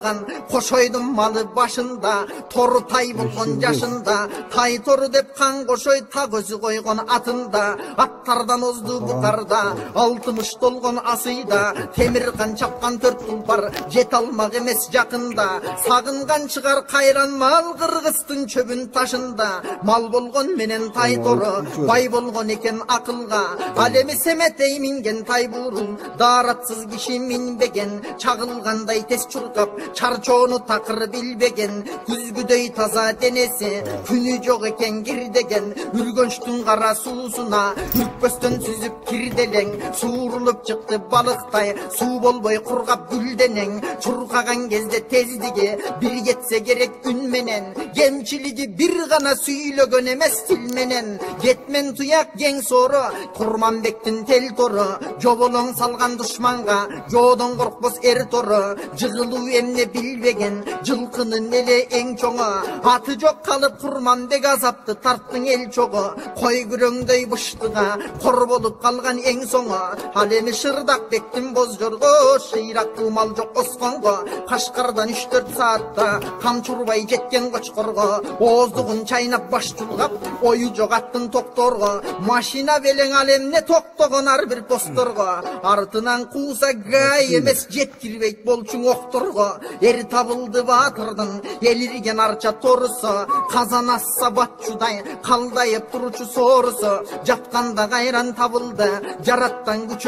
чаккан кошойдун малы башында тору тай болгон жашында тай тору деп кан кошой так өзү койгон атында аттардан озду бутарда алтымыш толгон асыйда темир кан чапкан төрт тулпар жете алмак эмес жакында сагынган чыгар кайран мал кыргыздын чөбүн ташында мал болгон менен тай тору бай болгон экен акылга ал эми семетей минген тай бурун даратсыз киши минбеген чагылгандай тез чуркап чарчоону такыр билбеген күзгүдөй таза денеси күнү жок экен кирдеген үргөнчтүн кара суусуна үркпөстөн сүзүп кирделең суурулуп чыкты балыктай суу болбой кургап гүлденең чуркаган кезде тездиги бир кетсе керек үн менен кемчилиги бир гана сүйлөгөн эмес тил менен кетмен туяк кең соору Курманбектин тел тору жоболоң салган душманга жоодон коркпос эр тору жыгылуу эмне билбеген жылкынын эле эң чоңу аты жок калып Курманбек азапты тарттың эл чогу кой күрөңдөй быштыга кор болуп калган эң соңу ал эми Шырдакбектин боз жорго шыйрактуу мал жок осконго Кашкардан 3-4 саатта камчурбай жеткен кочкорго ооздугун чайнап баш чулгап ою жок аттын токторго машина белең ал эмне токтогон ар бир посторго артынан кууса гай эмес жеткирбейт болчуң окторго эр табылды баатырдын элирген арча торусу казан асса батчудай калдайып турчу соорусу жатканда кайран табылды жараттан күч